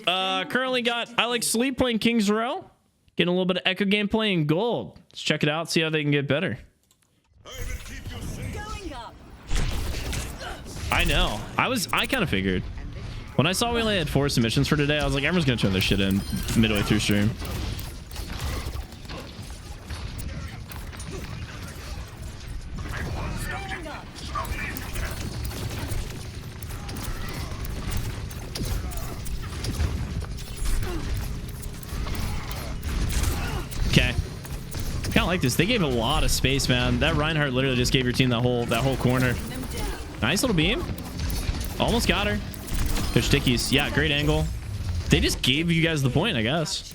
Currently got I Like Sleep playing Kings Row. Getting a little bit of Echo gameplay in gold. Let's check it out, see how they can get better. I know. I kind of figured. When I saw we only had 4 submissions for today, I was like, everyone's gonna turn their shit in midway through stream. Okay. I kind of like this. They gave a lot of space, man. That Reinhardt literally just gave your team that whole corner. Nice little beam. Almost got her. They're stickies. Yeah, great angle. They just gave you guys the point, I guess.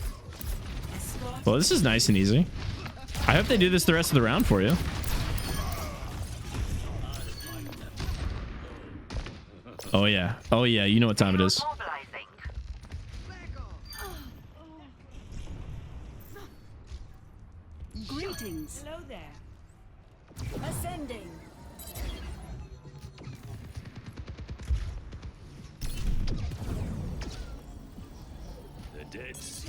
Well, this is nice and easy. I hope they do this the rest of the round for you. Oh, yeah. Oh, yeah. You know what time it is. Greetings. Hello there. Ascending. The dead see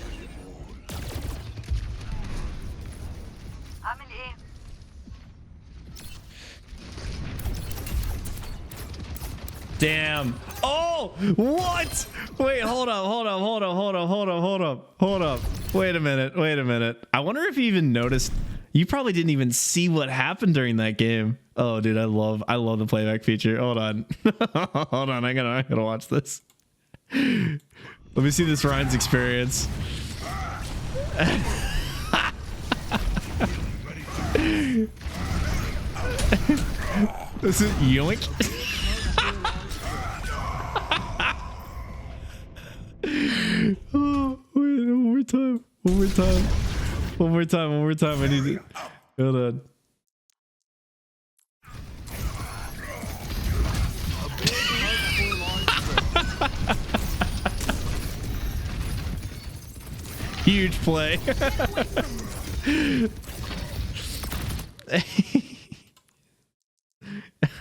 Amelie. Damn. Oh, what? Wait, hold up. Wait a minute. I wonder if you even noticed. You probably didn't even see what happened during that game. Oh, dude, I love the playback feature. Hold on. Hold on. I gotta watch this. Let me see this Ryan's experience. This is yoink. Oh, wait, one more time. I need it. Hold on. Huge play.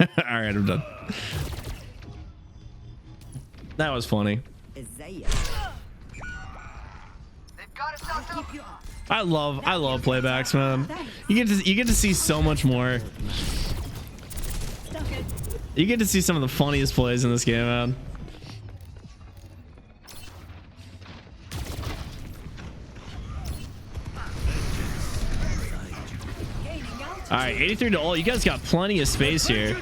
All right, I'm done. That was funny. I love playbacks, man. You get to see so much more. You get to see some of the funniest plays in this game, man. All right, 83 to all. You guys got plenty of space here.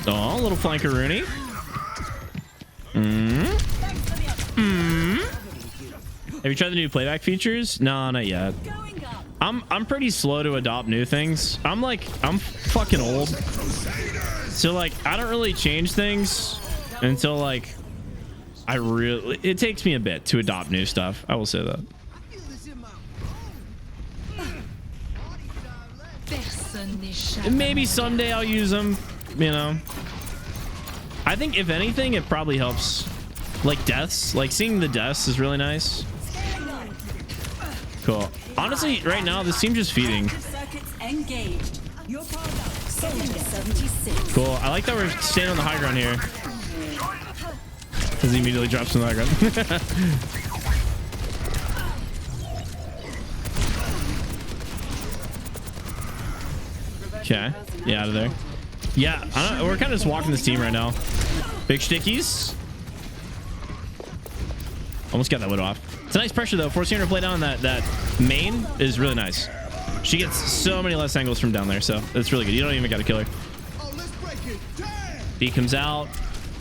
Oh, a little flanker Rooney. Have you tried the new playback features? No, not yet. I'm pretty slow to adopt new things. I'm fucking old. So like I don't really change things until like it takes me a bit to adopt new stuff. I will say that. And maybe someday I'll use them, you know. I think if anything, it probably helps. Like deaths, like seeing the deaths is really nice. Cool. Honestly, right now this team just feeding. Cool. I like that we're staying on the high ground here. Because he immediately drops on the high ground. Okay. Yeah, out of there. Yeah, we're kind of just walking this team right now. Big stickies. Almost got that Widow off. It's a nice pressure though. Forcing her to play down that main is really nice. She gets so many less angles from down there, so it's really good. You don't even got to kill her. B comes out.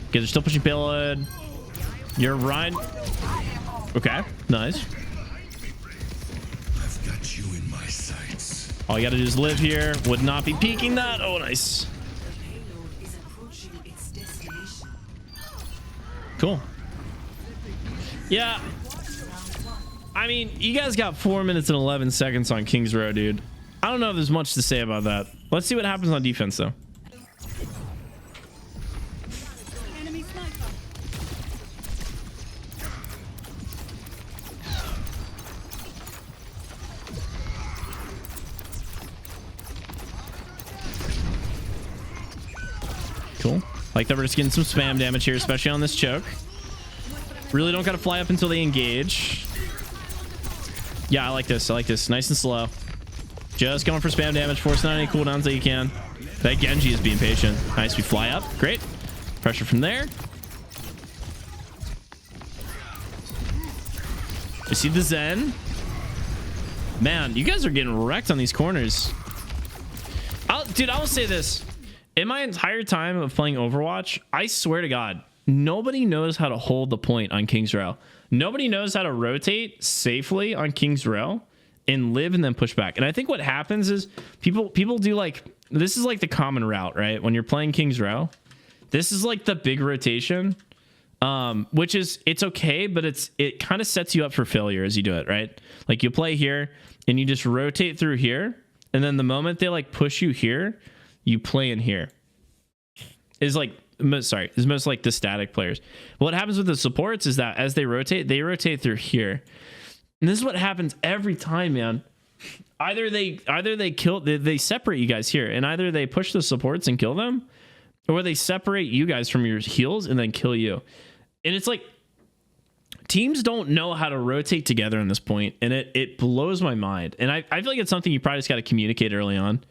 Okay, they're still pushing payload. You're right. Okay, nice. I've got you in my sights. All you got to do is live here. Would not be peeking that. Oh, nice. Cool. Yeah. I mean, you guys got 4 minutes and 11 seconds on Kings Row, dude. I don't know if there's much to say about that. Let's see what happens on defense, though. Cool. Like that we're just getting some spam damage here, especially on this choke. Really don't gotta fly up until they engage. Yeah, I like this. I like this. Nice and slow. Just going for spam damage, forcing out any cooldowns that you can. That Genji is being patient. Nice, we fly up. Great. Pressure from there. You see the Zen. Man, you guys are getting wrecked on these corners. Dude, I will say this. In my entire time of playing Overwatch, I swear to God, nobody knows how to hold the point on King's Row. Nobody knows how to rotate safely on King's Row and live and then push back. And I think what happens is people do like, this is like the common route, right? When you're playing King's Row, this is like the big rotation, which is, it's okay, but it kind of sets you up for failure as you do it, right? Like you play here and you just rotate through here. And then the moment they like push you here, you play in here. Is like, sorry, is most like the static players. What happens with the supports is that as they rotate through here. And this is what happens every time, man. Either they separate you guys here, and either they push the supports and kill them, or they separate you guys from your heals and then kill you. And it's like teams don't know how to rotate together in this point, and it blows my mind. And I feel like it's something you probably just got to communicate early on.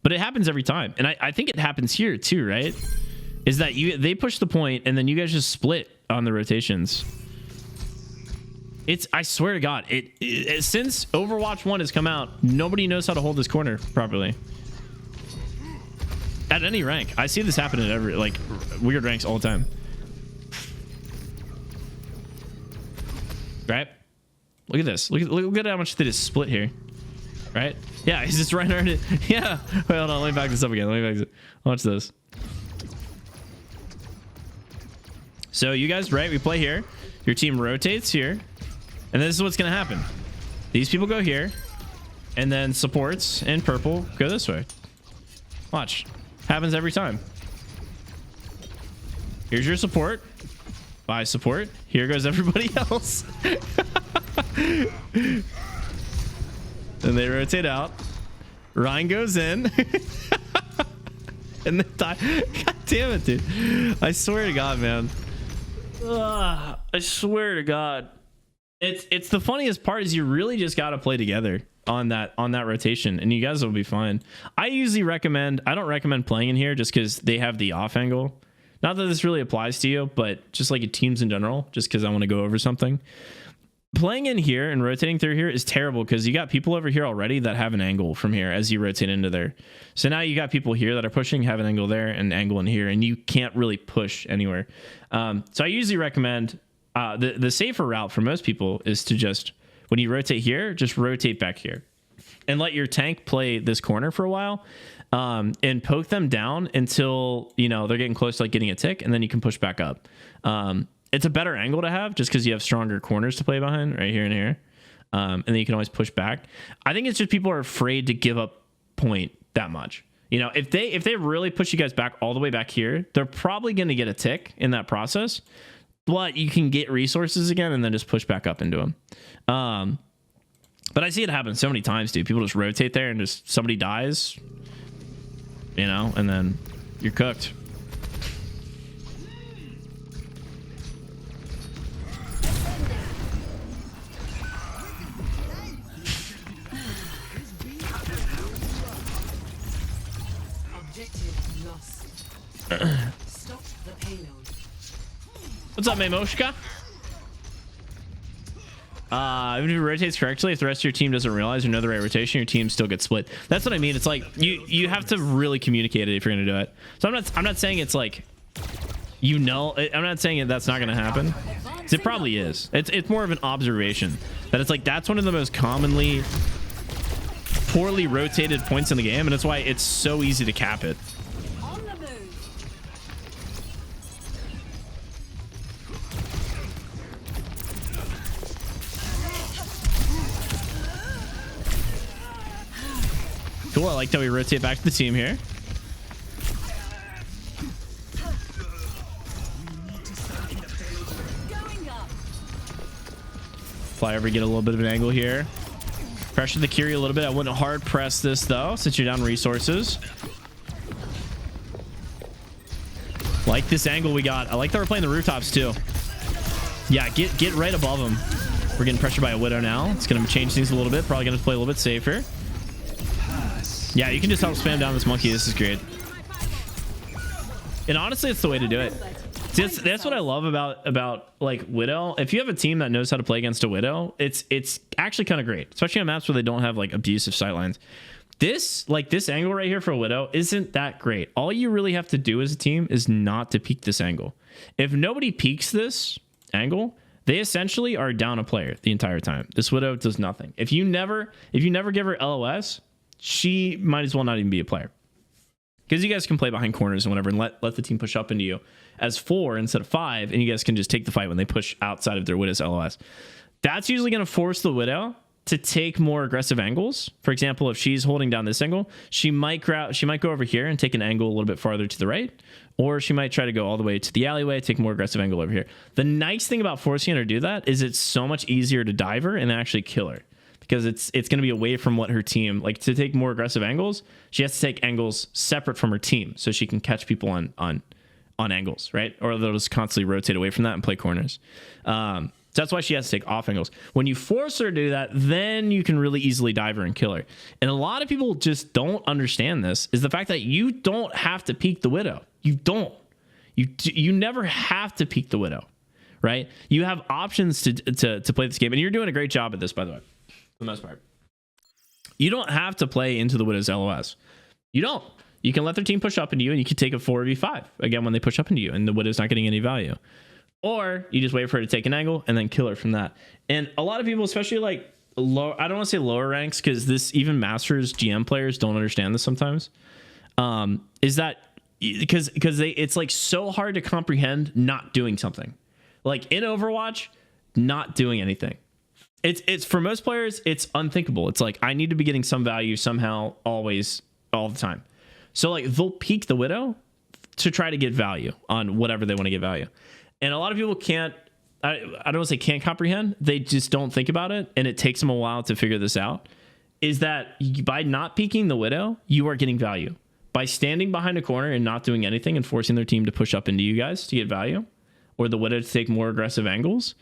But it happens every time, and I think it happens here too, right? Is that they push the point and then you guys just split on the rotations. I swear to God, since Overwatch 1 has come out, nobody knows how to hold this corner properly. At any rank. I see this happen at every, like, weird ranks all the time. Right? Look at this. Look at how much they just split here. Right? Yeah, he's just right around it. Yeah. Wait, hold on. Let me back this up again. Watch this. So you guys, right? We play here. Your team rotates here. And this is what's going to happen. These people go here. And then supports in purple go this way. Watch. Happens every time. Here's your support. Bye, support. Here goes everybody else. Then they rotate out. Ryan goes in. And then die. God damn it, dude. I swear to God, man. Ugh, I swear to God. It's the funniest part is you really just got to play together on that rotation, and you guys will be fine. I don't recommend playing in here just because they have the off angle. Not that this really applies to you, but just like teams in general, just because I want to go over something. Playing in here and rotating through here is terrible because you got people over here already that have an angle from here as you rotate into there. So now you got people here that are pushing, have an angle there and angle in here, and you can't really push anywhere. So I usually recommend the safer route for most people is to just, when you rotate here, just rotate back here and let your tank play this corner for a while, and poke them down until, you know, they're getting close to like getting a tick, and then you can push back up. It's a better angle to have just because you have stronger corners to play behind right here and here. And then you can always push back. I think it's just people are afraid to give up point that much. You know, if they really push you guys back all the way back here, they're probably going to get a tick in that process. But you can get resources again and then just push back up into them. But I see it happen so many times, dude. People just rotate there and just somebody dies, you know, and then you're cooked. Stop the payload. What's up, Mamoshka? Even if it rotates correctly, if the rest of your team doesn't realize or know the right rotation, your team still gets split. That's what I mean. It's like you have to really communicate it if you're gonna do it. So I'm not saying it's like, you know, I'm not saying that's not gonna happen. It probably is. It's more of an observation that it's like that's one of the most commonly poorly rotated points in the game, and that's why it's so easy to cap it. Cool, I like that we rotate back to the team here. Fly over, get a little bit of an angle here. Pressure the Curie a little bit. I wouldn't hard press this though, since you're down resources. Like this angle we got. I like that we're playing the rooftops too. Yeah, get right above them. We're getting pressured by a Widow now. It's going to change things a little bit. Probably going to play a little bit safer. Yeah, you can just help spam down this monkey. This is great. And honestly, it's the way to do it. See, that's what I love about like Widow. If you have a team that knows how to play against a Widow, it's actually kind of great, especially on maps where they don't have like abusive sightlines. This angle right here for a Widow isn't that great. All you really have to do as a team is not to peek this angle. If nobody peeks this angle, they essentially are down a player the entire time. This Widow does nothing. If you never give her LOS, she might as well not even be a player. Because you guys can play behind corners and whatever and let the team push up into you as 4 instead of 5, and you guys can just take the fight when they push outside of their Widow's LOS. That's usually going to force the Widow to take more aggressive angles. For example, if she's holding down this angle, she might go over here and take an angle a little bit farther to the right, or she might try to go all the way to the alleyway, take a more aggressive angle over here. The nice thing about forcing her to do that is it's so much easier to dive her and actually kill her, because it's going to be away from what her team, like to take more aggressive angles, she has to take angles separate from her team so she can catch people on angles, right? Or they'll just constantly rotate away from that and play corners. So that's why she has to take off angles. When you force her to do that, then you can really easily dive her and kill her. And a lot of people just don't understand this, is the fact that you don't have to peek the Widow. You don't. You never have to peek the Widow, right? You have options to play this game. And you're doing a great job at this, by the way, for the most part. You don't have to play into the Widow's LOS. You don't. You can let their team push up into you, and you can take a 4v5 again when they push up into you, and the Widow's not getting any value. Or you just wait for her to take an angle and then kill her from that. And a lot of people, especially like low, I don't want to say lower ranks, because this, even Masters GM players don't understand this sometimes. Is that because it's like so hard to comprehend not doing something. Like in Overwatch, not doing anything. It's for most players, it's unthinkable. It's like, I need to be getting some value somehow, always, all the time. So like they'll peek the Widow to try to get value on whatever they want to get value. And a lot of people can't, I don't want to say can't comprehend, they just don't think about it, and it takes them a while to figure this out, is that by not peeking the Widow, you are getting value. By standing behind a corner and not doing anything and forcing their team to push up into you guys to get value, or the Widow to take more aggressive angles,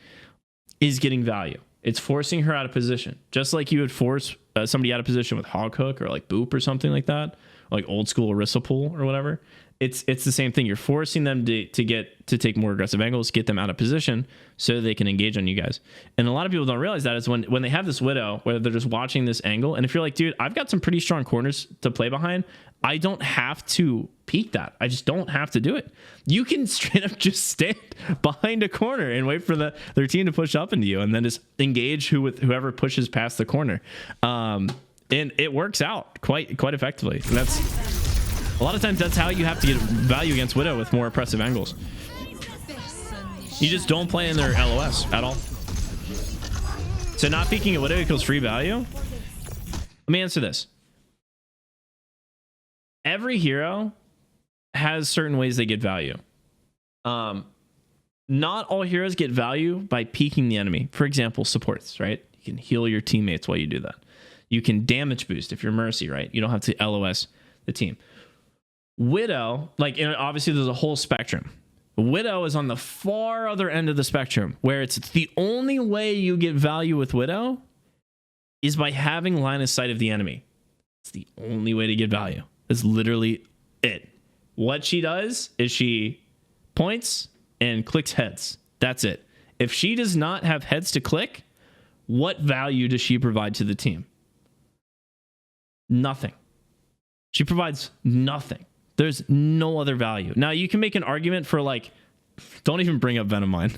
is getting value. It's forcing her out of position. Just like you would force somebody out of position with Hog Hook or like Boop or something like that, like old school Orisa pull or whatever. It's the same thing. You're forcing them to take more aggressive angles, get them out of position so they can engage on you guys. And a lot of people don't realize that is when they have this Widow, where they're just watching this angle. And if you're like, dude, I've got some pretty strong corners to play behind, I don't have to peek that. I just don't have to do it. You can straight up just stand behind a corner and wait for their team to push up into you, and then just engage whoever pushes past the corner. And it works out quite effectively. And that's a lot of times that's how you have to get value against Widow, with more oppressive angles. You just don't play in their LOS at all. So not peeking a Widow equals free value. Let me answer this. Every hero has certain ways they get value. Not all heroes get value by peeking the enemy. For example, supports, right? You can heal your teammates while you do that. You can damage boost if you're Mercy, right? You don't have to LOS the team. Widow, like, obviously there's a whole spectrum. Widow is on the far other end of the spectrum, where it's the only way you get value with Widow is by having line of sight of the enemy. It's the only way to get value. That's literally it. What she does is she points and clicks heads. That's it. If she does not have heads to click, what value does she provide to the team? Nothing. She provides nothing. There's no other value. Now, you can make an argument for, like, don't even bring up Venom Mine.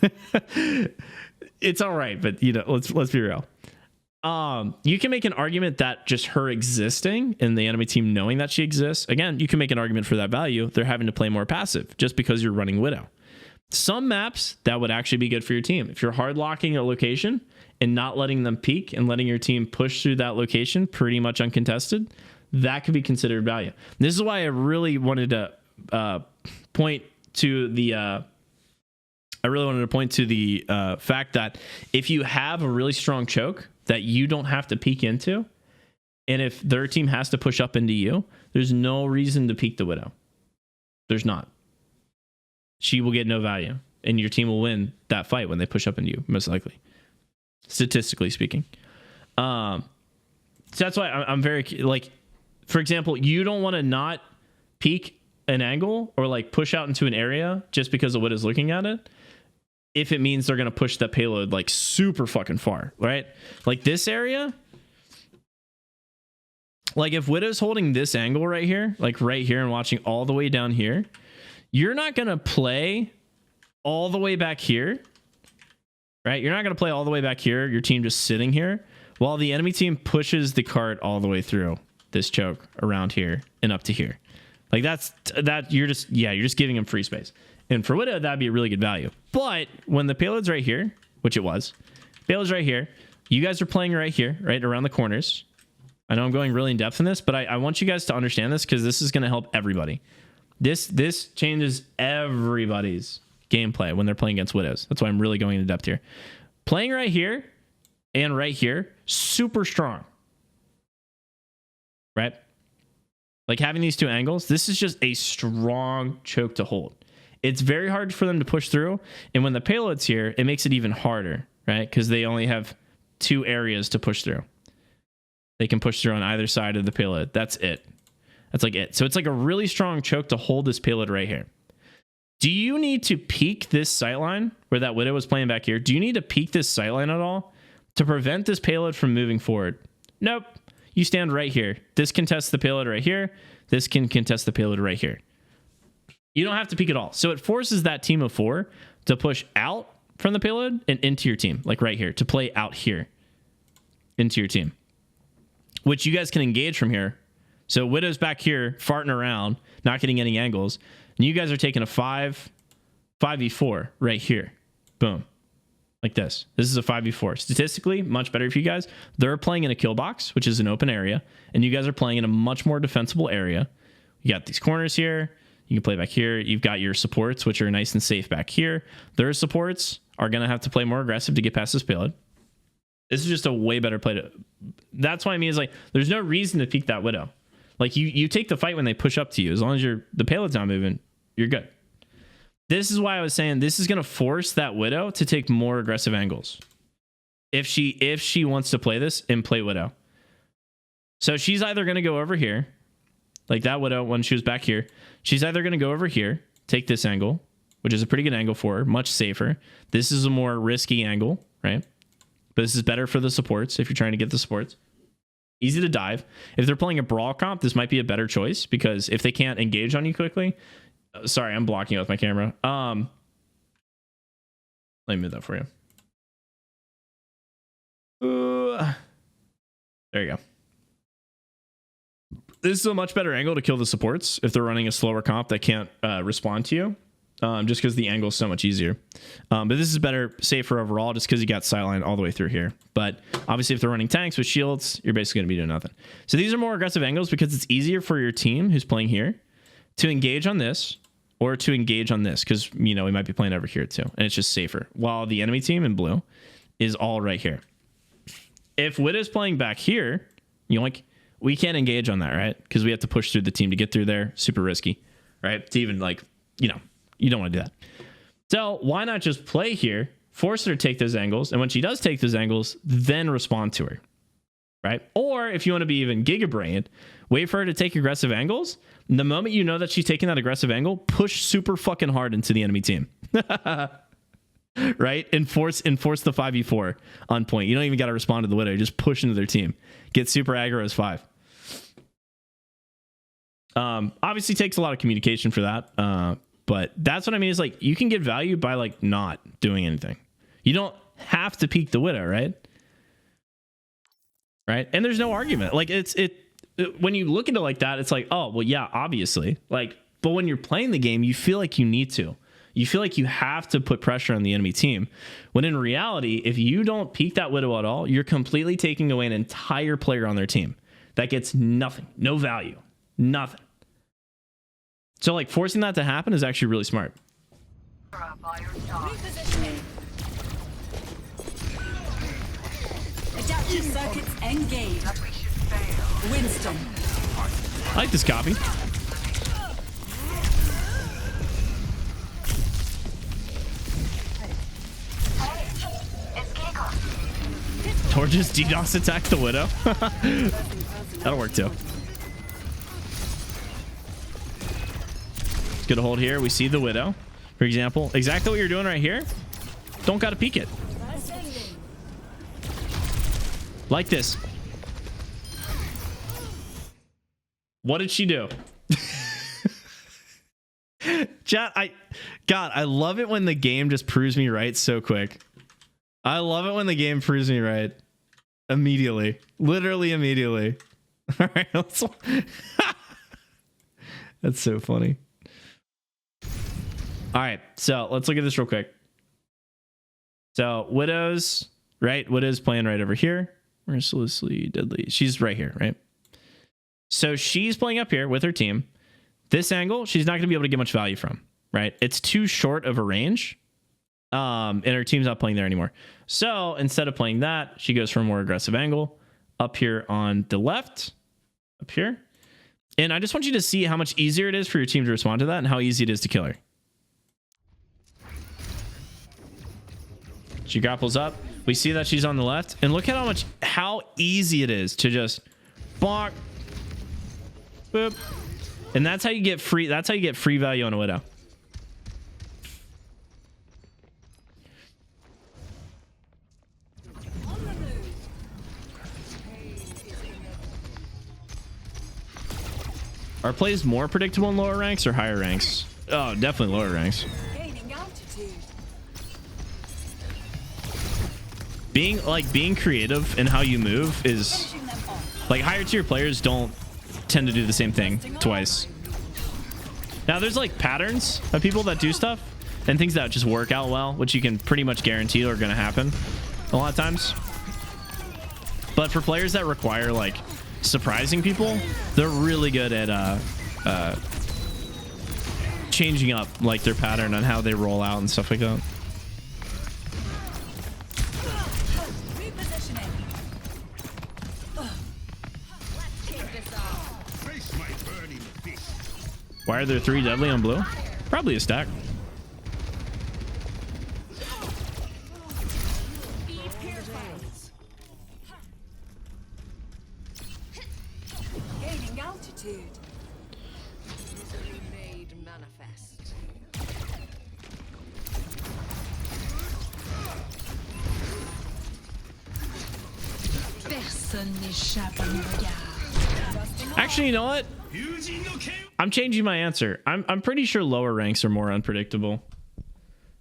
It's all right, but let's be real. You can make an argument that just her existing and the enemy team knowing that she exists, again, you can make an argument for that value. They're having to play more passive just because you're running Widow. Some maps that would actually be good for your team. If you're hard locking a location and not letting them peek and letting your team push through that location pretty much uncontested, that could be considered value. This is why I really wanted to point to the fact that if you have a really strong choke that you don't have to peek into, and if their team has to push up into you, there's no reason to peek the Widow. There's not. she will get no value, and your team will win that fight when they push up into you, most likely, statistically speaking. So that's why I'm very, like, for example, you don't want to not peek an angle or like push out into an area just because of what is looking at it, if it means they're going to push that payload like super fucking far, right? Like this area, like if Widow's holding this angle right here, like right here, and watching all the way down here, you're not going to play all the way back here, right? You're not going to play all the way back here, your team just sitting here, while the enemy team pushes the cart all the way through this choke around here and up to here. Like you're just giving them free space. And for Widow, that'd be a really good value. But when the payload's right here, which it was, payload's right here, you guys are playing right here, right around the corners. I know I'm going really in depth in this, but I want you guys to understand this because this is going to help everybody. This changes everybody's gameplay when they're playing against Widows. That's why I'm really going into depth here. Playing right here and right here, super strong, right? Like having these two angles, this is just a strong choke to hold. It's very hard for them to push through. And when the payload's here, it makes it even harder, right? Because they only have two areas to push through. They can push through on either side of the payload. That's it. That's like it. So it's like a really strong choke to hold this payload right here. Do you need to peek this sightline where that Widow was playing back here? Do you need to peek this sightline at all to prevent this payload from moving forward? Nope. You stand right here. This contests the payload right here. This can contest the payload right here. You don't have to peek at all. So it forces that team of 4 to push out from the payload and into your team, like right here, to play out here into your team, which you guys can engage from here. So Widow's back here farting around, not getting any angles. And you guys are taking a 5v4 right here. Boom. Like this. This is a 5v4. Statistically, much better for you guys. They're playing in a kill box, which is an open area. And you guys are playing in a much more defensible area. You got these corners here. You can play back here. You've got your supports, which are nice and safe back here. Their supports are going to have to play more aggressive to get past this payload. This is just a way better play to... That's why I mean is like, there's no reason to peek that Widow. Like you take the fight when they push up to you. As long as the payload's not moving, you're good. This is why I was saying this is going to force that Widow to take more aggressive angles. If she wants to play this and play Widow. So she's either going to go over here, like that Widow when she was back here. She's either going to go over here, take this angle, which is a pretty good angle for her, much safer. This is a more risky angle, right? But this is better for the supports if you're trying to get the supports. Easy to dive. If they're playing a brawl comp, this might be a better choice because if they can't engage on you quickly... sorry, I'm blocking it with my camera. Let me move that for you. There you go. This is a much better angle to kill the supports if they're running a slower comp that can't respond to you, just because the angle is so much easier. But this is better, safer overall, just because you got sightline all the way through here. But obviously, if they're running tanks with shields, you're basically going to be doing nothing. So these are more aggressive angles because it's easier for your team who's playing here to engage on this or to engage on this because, you know, we might be playing over here too. And it's just safer. While the enemy team in blue is all right here. If Widow's playing back here, you know, like, we can't engage on that, right? Because we have to push through the team to get through there. Super risky, right? To even like, you know, you don't want to do that. So why not just play here, force her to take those angles, and when she does take those angles, then respond to her, right? Or if you want to be even gigabrained, wait for her to take aggressive angles. And the moment you know that she's taking that aggressive angle, push super fucking hard into the enemy team. Right? And force the 5v4 on point. You don't even got to respond to the Widow. Just push into their team. Get super aggro as 5. Obviously takes a lot of communication for that. But that's what I mean is like you can get value by like not doing anything. You don't have to peek the Widow, right? Right? And there's no argument. Like when you look at it like that, it's like, oh, well, yeah, obviously. Like, but when you're playing the game, you feel like you need to. You feel like you have to put pressure on the enemy team. When in reality, if you don't peek that Widow at all, you're completely taking away an entire player on their team that gets nothing, no value, nothing. So like forcing that to happen is actually really smart. Adaptive circuits engaged. Winston. I like this copy. Or just DDoS attack the Widow. That'll work too. It's good to hold here. We see the Widow, for example. Exactly what you're doing right here. Don't gotta peek it. Like this. What did she do? Chat, I love it when the game just proves me right so quick. I love it when the game proves me right. Immediately. Literally immediately. All right, let's... That's so funny. All right, so let's look at this real quick. So Widow's, right? Widow's playing right over here. Mercilessly Deadly. She's right here, right? So she's playing up here with her team. This angle, she's not going to be able to get much value from, right? It's too short of a range. And her team's not playing there anymore. So instead of playing that, she goes for a more aggressive angle up here on the left, up here. And I just want you to see how much easier it is for your team to respond to that and how easy it is to kill her. She grapples up. We see that she's on the left, and look at how easy it is to just bonk, boop. And that's how you get free. That's how you get free value on a Widow. Are plays more predictable in lower ranks or higher ranks? Oh, definitely lower ranks. Being creative in how you move is like higher tier players don't tend to do the same thing twice. Now there's like patterns of people that do stuff and things that just work out well, which you can pretty much guarantee are going to happen a lot of times. But for players that require like surprising people, they're really good at changing up like their pattern on how they roll out and stuff like that. Why are there 3 deadly on blue? Probably a stack. Gaining altitude. Made manifest. Personne n'échappe à mon regard. Actually, you know what? I'm changing my answer. I'm pretty sure lower ranks are more unpredictable.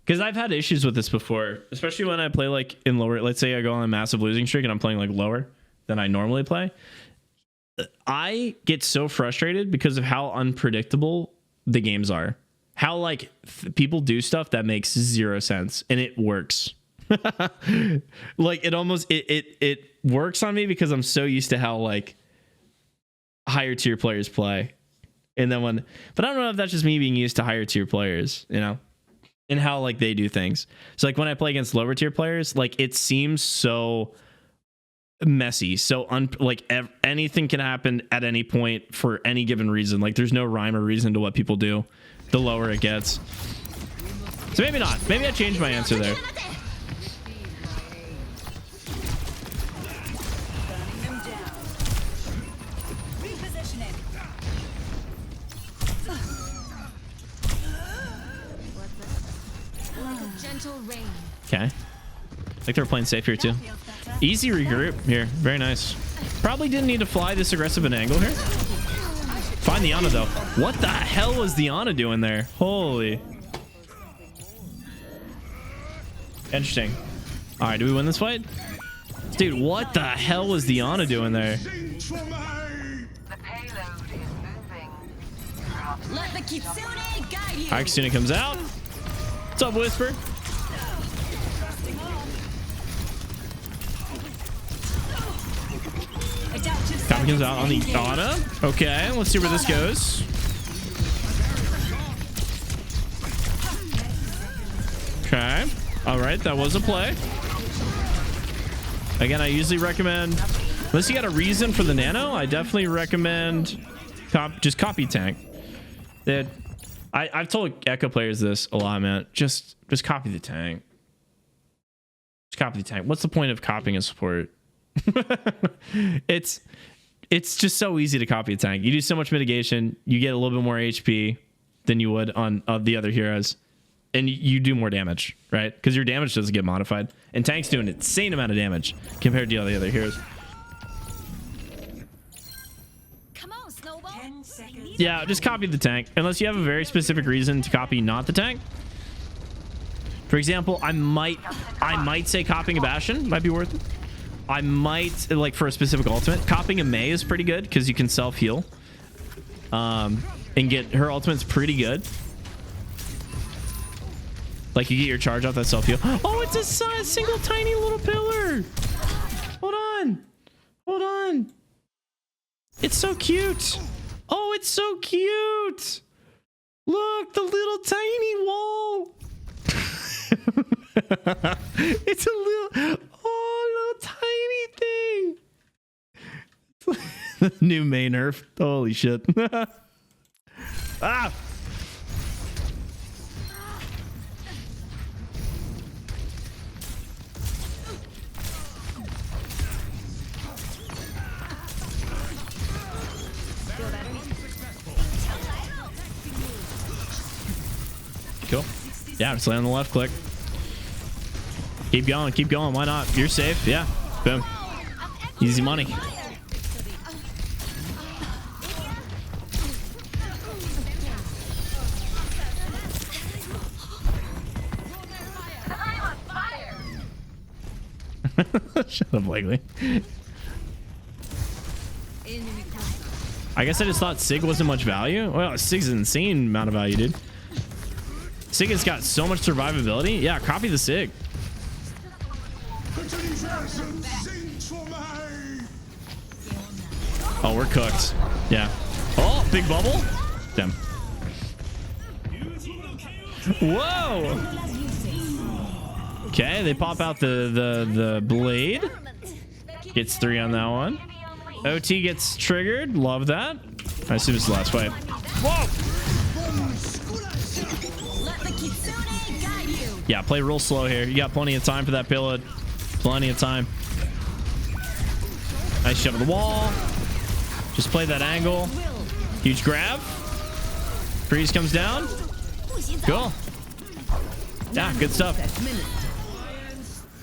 Because I've had issues with this before, especially when I play like in lower. Let's say I go on a massive losing streak and I'm playing like lower than I normally play. I get so frustrated because of how unpredictable the games are. How like people do stuff that makes 0 sense and it works. Like it almost it works on me because I'm so used to how like higher tier players play. And then but I don't know if that's just me being used to higher tier players, you know, and how like they do things. So like when I play against lower tier players, like it seems so messy, so anything can happen at any point for any given reason. Like there's no rhyme or reason to what people do the lower it gets. So maybe not. Maybe I changed my answer there. Okay. I think they're playing safe here too. Easy regroup here. Very nice. Probably didn't need to fly this aggressive an angle here. Find the Ana though. What the hell was the Ana doing there? Holy. Interesting. All right, do we win this fight? Dude, what the hell was the Ana doing there? Let the Kitsune guide you. Alright, Kitsune comes out. What's up, Whisper? Copy comes out on the Ana. Okay, let's see where this goes. Okay. Alright, that was a play. Again, I usually recommend, unless you got a reason for the nano, I definitely recommend just copy tank. I've told Echo players this a lot, man. Just copy the tank. Just copy the tank. What's the point of copying a support? it's just so easy to copy a tank. You do so much mitigation, you get a little bit more HP than you would on the other heroes, and you do more damage, right? Because your damage doesn't get modified, and tanks do an insane amount of damage compared to all the other heroes. Come on, Snowball. 10 seconds. Yeah, just copy the tank unless you have a very specific reason to copy not the tank. For example, I might say copying a Bastion might be worth it. I might, like, for a specific ultimate, copying a Mei is pretty good because you can self heal, and get her ultimate's pretty good. Like, you get your charge off that self heal. Oh, it's a single tiny little pillar. Hold on. It's so cute. Oh, it's so cute. Look, the little tiny wall. It's a little tiny thing. The new main nerf. Holy shit. Ah. Cool. Yeah, just land on the left click. Keep going. Why not? You're safe. Yeah. Boom. Easy money. Shut up, Blakely. I guess I just thought Sig wasn't much value. Well, Sig's an insane amount of value, dude. Sig has got so much survivability. Yeah, copy the Sig. Oh, we're cooked. Yeah. Oh, big bubble. Damn. Whoa. Okay, they pop out the blade. Gets 3 on that one. OT gets triggered. Love that. I assume it's the last fight. Whoa. Let the Kitsune guide you. Yeah, play real slow here. You got plenty of time for that payload. Plenty of time. Nice shove of the wall. Just play that angle. Huge grab. Freeze comes down. Cool. Yeah, good stuff.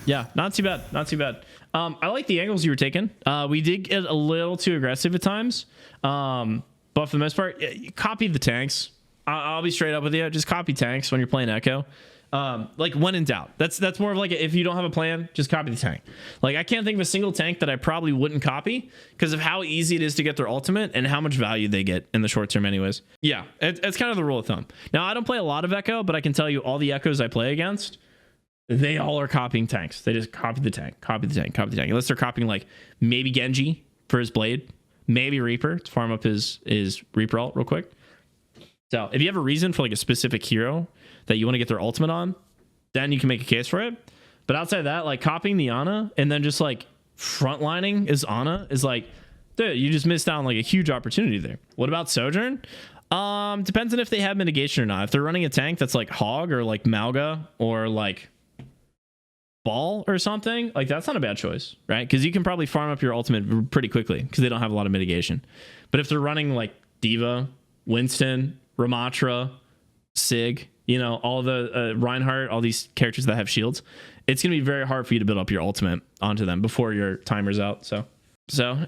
Yeah, not too bad. Not too bad. I like the angles you were taking. We did get a little too aggressive at times. But for the most part, copy the tanks. I'll be straight up with you. Just copy tanks when you're playing Echo. Like, when in doubt. That's more of like, if you don't have a plan, just copy the tank. Like, I can't think of a single tank that I probably wouldn't copy because of how easy it is to get their ultimate and how much value they get in the short term anyways. Yeah, it's kind of the rule of thumb. Now, I don't play a lot of Echo, but I can tell you all the Echoes I play against, they all are copying tanks. They just copy the tank, copy the tank, copy the tank. Unless they're copying, like, maybe Genji for his blade, maybe Reaper to farm up his Reaper ult real quick. So if you have a reason for, like, a specific hero that you want to get their ultimate on, then you can make a case for it. But outside of that, like, copying the Ana and then just, like, frontlining as Ana is like, dude, you just missed out on, like, a huge opportunity there. What about Sojourn? Depends on if they have mitigation or not. If they're running a tank that's like Hog or like Malga or like Ball or something, like, that's not a bad choice, right? Because you can probably farm up your ultimate pretty quickly because they don't have a lot of mitigation. But if they're running like Diva, Winston, Ramatra, Sig, you know, all the Reinhardt, all these characters that have shields, it's going to be very hard for you to build up your ultimate onto them before your timer's out. So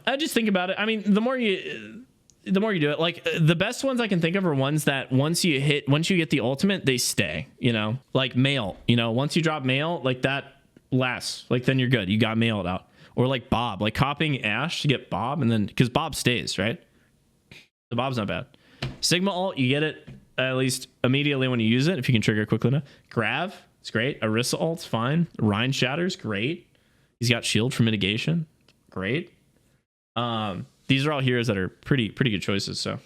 I just think about it. I mean, the more you do it, like, the best ones I can think of are ones that once you get the ultimate, they stay, you know, like Mail, you know, once you drop Mail, like, that lasts, like, then you're good. You got Mailed out. Or like Bob, like copying Ashe to get Bob, and then because Bob stays, right? The Bob's not bad. Sigma ult, you get it at least immediately when you use it, if you can trigger quickly enough. Grav, it's great. Orisa ult's fine. Rhine Shatter's great. He's got shield for mitigation. Great. These are all heroes that are pretty good choices. So